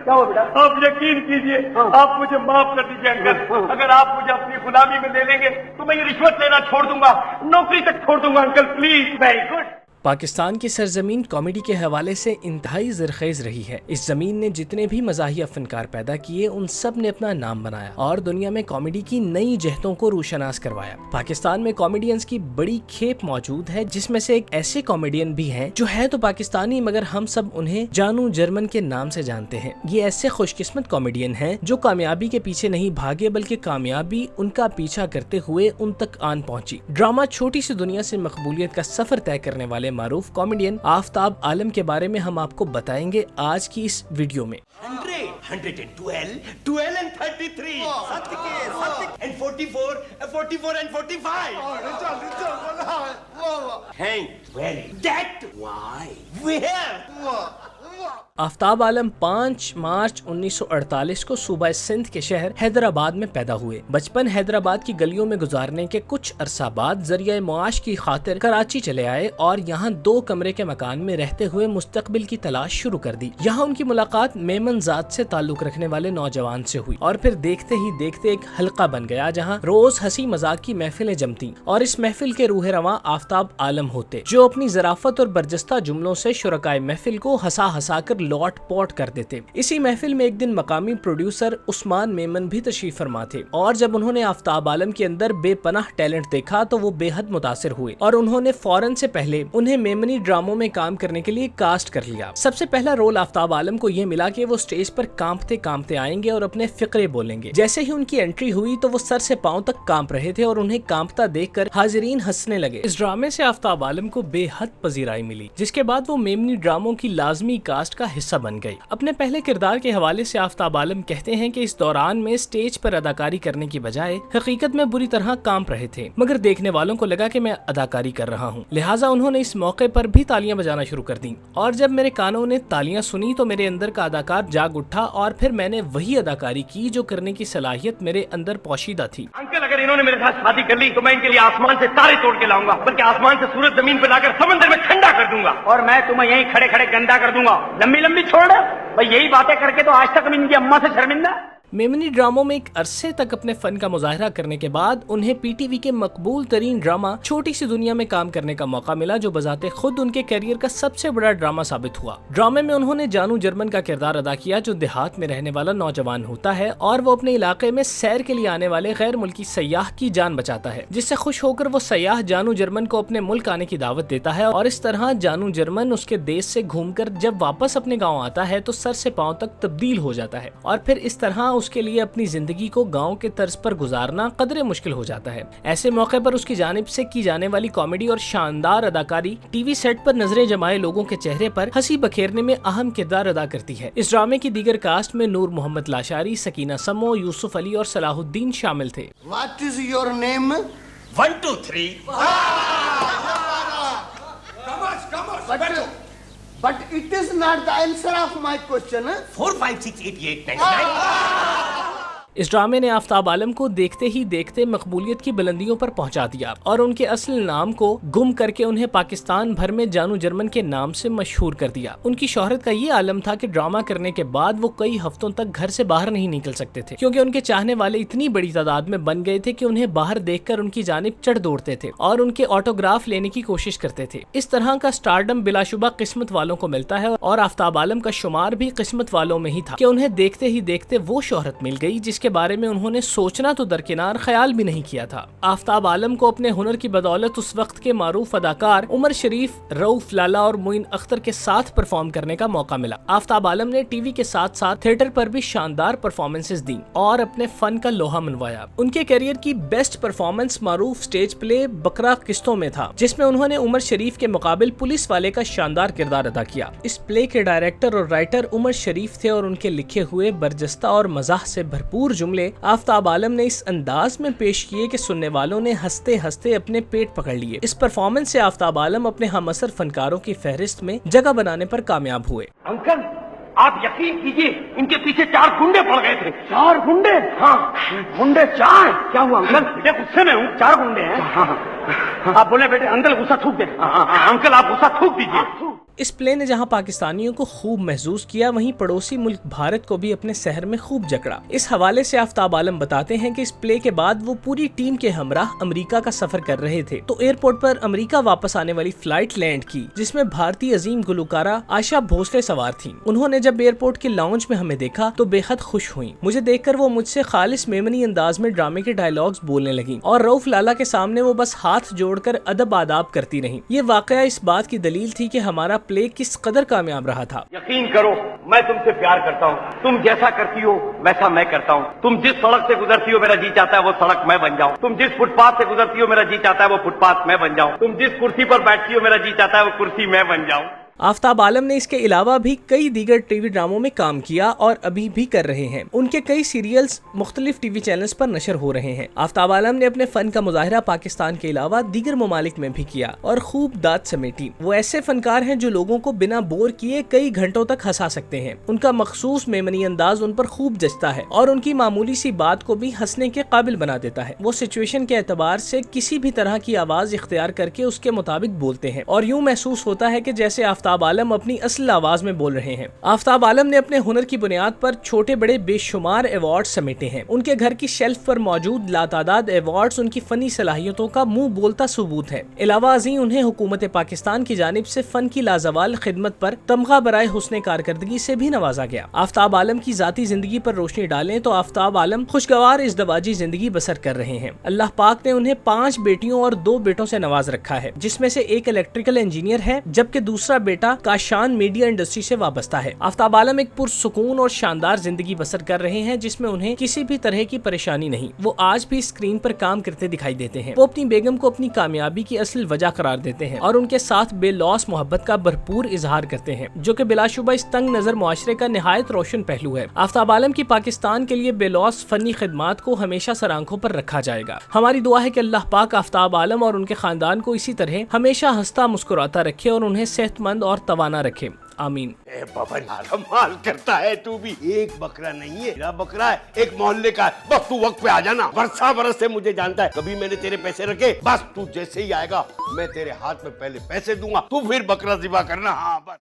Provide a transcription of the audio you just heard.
क्या हुआ बेटा? आप यकीन कीजिए, आप मुझे माफ कर दीजिए अंकल। अगर आप मुझे अपनी गुलामी में ले लेंगे तो मैं ये रिश्वत लेना छोड़ दूंगा, नौकरी तक छोड़ दूंगा uncle, please. Very good. Pakistan की सरजमीन कॉमेडी के हवाले से इंतहाई ज़रखेज़ रही है। इस जमीन ने जितने भी मज़ाहिया फनकार पैदा किए उन सब ने अपना नाम बनाया और दुनिया में कॉमेडी की नई जहतों को रोशनास करवाया। पाकिस्तान में कॉमेडियंस की बड़ी खेप मौजूद है, जिसमें से एक ऐसे कॉमेडियन भी हैं जो है तो पाकिस्तानी मगर हम सब उन्हें जानू जर्मन के नाम से जानते हैं। ये ऐसे खुशकिस्मत कॉमेडियन हैं जो कामयाबी के पीछे नहीं भागे बल्कि कामयाबी उनका पीछा करते हुए उन तक आन पहुंची। ड्रामा छोटी सी दुनिया से मकबूलियत का सफर तय करने वाले मारूफ कॉमेडियन आफ्ताब आलम के बारे में हम आपको बताएंगे आज की इस वीडियो में। 100, 112, 12 and 33, and 44, 44 and 45. Hey, well, that why? Where? Aftab आलम 5 मार्च 1948 को सूबा सिंध के शहर हैदराबाद में पैदा हुए। बचपन हैदराबाद की गलियों में गुजारने के कुछ अरसा बाद जरिया मुआश की खातिर कराची चले आए और यहाँ 2 कमरे के मकान में रहते हुए मुस्तकबिल की तलाश शुरू कर दी। यहाँ उनकी मुलाकात मेमन जात से ताल्लुक रखने वाले नौजवान से हुई और फिर देखते ही देखते एक हल्का बन गया जहाँ रोज हंसी मजाक की महफिलें जमती और इस महफिल के रूह रवां आफ्ताब आलम होते, जो अपनी जराफत और बरजस्ता जुमलों से शुरकाए महफिल को हंसा हंसा कर लौट पौट कर देते। इसी महफिल में एक दिन मकामी प्रोड्यूसर उस्मान मेमन भी तशरीफ फरमा थे और जब उन्होंने आफ्ताब आलम के अंदर बेपनाह टैलेंट देखा तो वो बेहद मुतासिर हुए और उन्होंने फौरन से पहले उन्हें मेमनी ड्रामों में काम करने के लिए कास्ट कर लिया। सबसे पहला रोल आफ्ताब आलम को यह मिला कि वो स्टेज पर कांपते कांपते आएंगे और अपने फिक्रे बोलेंगे। जैसे ही उनकी एंट्री हुई तो वो सर से पांव तक कांप रहे थे और उन्हें कांपता देखकर हाजिरीन हंसने लगे। इस ड्रामे से आफ्ताब आलम को बेहद पजीराई मिली, जिसके बाद वो मेमनी ड्रामों की लाजमी कास्ट का हिस्सा बन गई। अपने पहले किरदार के हवाले से आफ्ताब आलम कहते हैं कि इस दौरान में स्टेज पर अदाकारी करने की बजाय हकीकत में बुरी तरह कांप रहे थे, मगर देखने वालों को लगा कि मैं अदाकारी कर रहा हूँ, लिहाजा उन्होंने इस मौके पर भी तालियां बजाना शुरू कर दी और जब मेरे कानों ने तालियां सुनी तो मेरे अंदर का अदाकार जाग उठा और फिर मैंने वही अदाकारी की जो करने की सलाहियत मेरे अंदर पोशीदा थी। अंकल, अगर इन्होंने मेरे साथ शादी कर ली तो मैं इनके लिए आसमान से तारे तोड़ के लाऊंगा, बल्कि आसमान से सूरज जमीन पर लाकर समंदर में ठंडा कर दूंगा और मैं तुम्हें यहीं खड़े खड़े गंदा कर दूंगा। लंबी लंबी छोड़ भाई, यही बातें करके तो आज तक इनकी अम्मा से शर्मिंदा। मेमनी ड्रामों में एक अरसे तक अपने फन का मुजाहरा करने के बाद उन्हें पीटीवी के मकबूल तरीन ड्रामा छोटी सी दुनिया में काम करने का मौका मिला, जो बजाते खुद उनके करियर का सबसे बड़ा ड्रामा साबित हुआ। ड्रामे में उन्होंने जानू जर्मन का किरदार अदा किया, जो देहात में रहने वाला नौजवान होता है और वो अपने इलाके में सैर के लिए आने वाले गैर मुल्की सयाह की जान बचाता है, जिससे खुश होकर वो सयाह जानू जर्मन को अपने मुल्क आने की दावत देता है और इस तरह जानू जर्मन उसके देश से घूमकर जब वापस अपने गाँव आता है तो सर से पाँव तक तब्दील हो जाता है और फिर इस तरह उसके लिए अपनी जिंदगी को गांव के तर्ज पर गुजारना कदरे मुश्किल हो जाता है। ऐसे मौके पर उसकी जानिब से की जाने वाली कॉमेडी और शानदार अदाकारी टीवी सेट पर नजरें जमाए लोगों के चेहरे पर हंसी बखेरने में अहम किरदार अदा करती है। इस ड्रामे की दीगर कास्ट में नूर मोहम्मद लाशारी, सकीना समो, यूसुफ अली और सलाहुद्दीन शामिल थे। What is your name? 1 2 3 But it is not the answer of my question. 4 5 6 8 8 9 9। इस ड्रामे ने आफ्ताब आलम को देखते ही देखते मकबूलियत की बुलंदियों पर पहुंचा दिया और उनके असल नाम को गुम करके उन्हें पाकिस्तान भर में जानू जर्मन के नाम से मशहूर कर दिया। उनकी शोहरत का ये आलम था कि ड्रामा करने के बाद वो कई हफ्तों तक घर से बाहर नहीं निकल सकते थे, क्योंकि उनके चाहने वाले इतनी बड़ी तादाद में बन गए थे कि उन्हें बाहर देखकर उनकी जानिब चढ़ दौड़ते थे और उनके ऑटोग्राफ लेने की कोशिश करते थे। इस तरह का स्टारडम बिलाशुबा किस्मत वालों को मिलता है और आफ्ताब आलम का शुमार भी किस्मत वालों में ही था कि उन्हें देखते ही देखते वो शोहरत मिल गई जिसके बारे में उन्होंने सोचना तो दरकिनार ख्याल भी नहीं किया था। आफ्ताब आलम को अपने हुनर की बदौलत उस वक्त के मारूफ अदाकार उमर शरीफ, रऊफ लाला और मोइन अख्तर के साथ परफॉर्म करने का मौका मिला। आफ्ताब आलम ने टीवी के साथ साथ थिएटर पर भी शानदार परफॉर्मेंसेस दी और अपने फन का लोहा मनवाया। उनके करियर की बेस्ट परफॉर्मेंस मारूफ स्टेज प्ले बकरा किस्तों में था, जिसमें उन्होंने उमर शरीफ के मुकाबिल पुलिस वाले का शानदार किरदार अदा किया। इस प्ले के डायरेक्टर और राइटर उमर शरीफ थे और उनके लिखे हुए बरजस्ता और मजाह से भरपूर जुमले आफ्ताब आलम ने इस अंदाज में पेश किए कि सुनने वालों ने हंसते हंसते अपने पेट पकड़ लिए। इस परफॉर्मेंस से आफ्ताब आलम अपने हमअसर फनकारों की फहरिस्त में जगह बनाने पर कामयाब हुए। अंकल, आप यकीन कीजिए, इनके पीछे 4 गुंडे पड़ गए थे। 4 गुंडे? हाँ, गुंडे 4। क्या हुआ अंकल? बेटे गुस्से में हूँ, 4 गुंडे हैं। हाँ। आप बोले बेटे अंकल गुस्सा थूक दे। अंकल आप गुस्सा थूक दीजिए। इस प्ले ने जहां पाकिस्तानियों को खूब महसूस किया, वहीं पड़ोसी मुल्क भारत को भी अपने शहर में खूब जकड़ा। इस हवाले से आफ्ताब आलम बताते हैं कि इस प्ले के बाद वो पूरी टीम के हमराह अमेरिका का सफर कर रहे थे, तो एयरपोर्ट पर अमेरिका वापस आने वाली फ्लाइट लैंड की, जिसमें भारतीय अजीम गुलकारा आशा भोसले सवार थी। उन्होंने जब एयरपोर्ट के लाउंज में हमें देखा तो बेहद खुश हुई। मुझे देखकर वो मुझसे खालिस मेमनी अंदाज में ड्रामे के डायलॉग्स बोलने लगी और रऊफ लाला के सामने वो बस हाथ जोड़कर अदब आदाब करती रही। ये वाकया इस बात की दलील थी कि हमारा प्ले किस कदर कामयाब रहा था। यकीन करो, मैं तुमसे प्यार करता हूँ। तुम जैसा करती हो वैसा मैं करता हूँ। तुम जिस सड़क से गुजरती हो मेरा जी चाहता है वो सड़क मैं बन जाऊँ। तुम जिस फुटपाथ से गुजरती हो मेरा जी चाहता है वो फुटपाथ मैं बन जाऊँ। तुम जिस कुर्सी पर बैठती हो मेरा जी चाहता है वो कुर्सी मैं बन जाऊँ। आफ्ताब आलम ने इसके अलावा भी कई दीगर टीवी ड्रामों में काम किया और अभी भी कर रहे हैं। उनके कई सीरियल्स मुख्तलिफ टीवी चैनल्स पर नशर हो रहे हैं। आफ्ताब आलम ने अपने फन का मुजाहरा पाकिस्तान के अलावा दीगर ममालिक में भी किया और खूब दाद समेटी। वो ऐसे फनकार हैं जो लोगों को बिना बोर किए कई घंटों तक हंसा सकते हैं। उनका मखसूस मेमनी अंदाज उन पर खूब जचता है और उनकी मामूली सी बात को भी हंसने के काबिल बना देता है। वो सिचुएशन के एतबार से किसी भी तरह की आवाज इख्तियार करके उसके मुताबिक बोलते हैं और यूं महसूस होता है कि जैसे आफ्ताब आलम अपनी असल आवाज में बोल रहे हैं। आफ्ताब आलम ने अपने हुनर की बुनियाद पर छोटे बड़े बेशुमार अवार्ड समेटे हैं। उनके घर की शेल्फ पर मौजूद लातादाद अवार्ड्स उनकी फनी सलाहियतों का मुंह बोलता सबूत है। अलावा अज़ीं उन्हें हुकूमत पाकिस्तान की जानिब से फन की लाजवाल खिदमत पर तमगा बराए हुस्ने कारकर्दगी से भी नवाजा गया। आफ्ताब आलम की जाती जिंदगी पर रोशनी डालें तो आफ्ताब आलम खुशगवार इज़्दवाजी जिंदगी बसर कर रहे हैं। अल्लाह पाक ने उन्हें 5 बेटियों और 2 बेटों से नवाज रखा है, जिसमें से एक इलेक्ट्रिकल इंजीनियर है जबकि दूसरा बेटा शान मीडिया इंडस्ट्री से वाबस्ता है। आफ्ताब आलम एक पुरसुकून और शानदार जिंदगी बसर कर रहे हैं जिसमें उन्हें किसी भी तरह की परेशानी नहीं। वो आज भी स्क्रीन पर काम करते दिखाई देते हैं। वो अपनी बेगम को अपनी कामयाबी की असल वजह करार देते हैं और उनके साथ बेलौस मोहब्बत का भरपूर इजहार करते हैं, जो कि बिलाशुबा इस तंग नजर मुआशरे का निहायत रोशन पहलू है। आफ्ताब आलम की पाकिस्तान के लिए बेलौस फनी खिदमात को हमेशा सर आंखों पर रखा जाएगा। हमारी दुआ है कि अल्लाह पाक आफ्ताब आलम और उनके खानदान को इसी तरह हमेशा हंसता मुस्कुराता रखे और उन्हें सेहतमंद और तवाना रखे। आमीन। बाबा कमाल करता है तू भी। एक बकरा नहीं है, मेरा बकरा है, एक मोहल्ले का है। बस तू वक्त पे आ जाना। वर्षा बरस से मुझे जानता है, कभी मैंने तेरे पैसे रखे, बस तू जैसे ही आएगा मैं तेरे हाथ में पहले पैसे दूंगा, तू फिर बकरा ज़िबा करना। हाँ बस।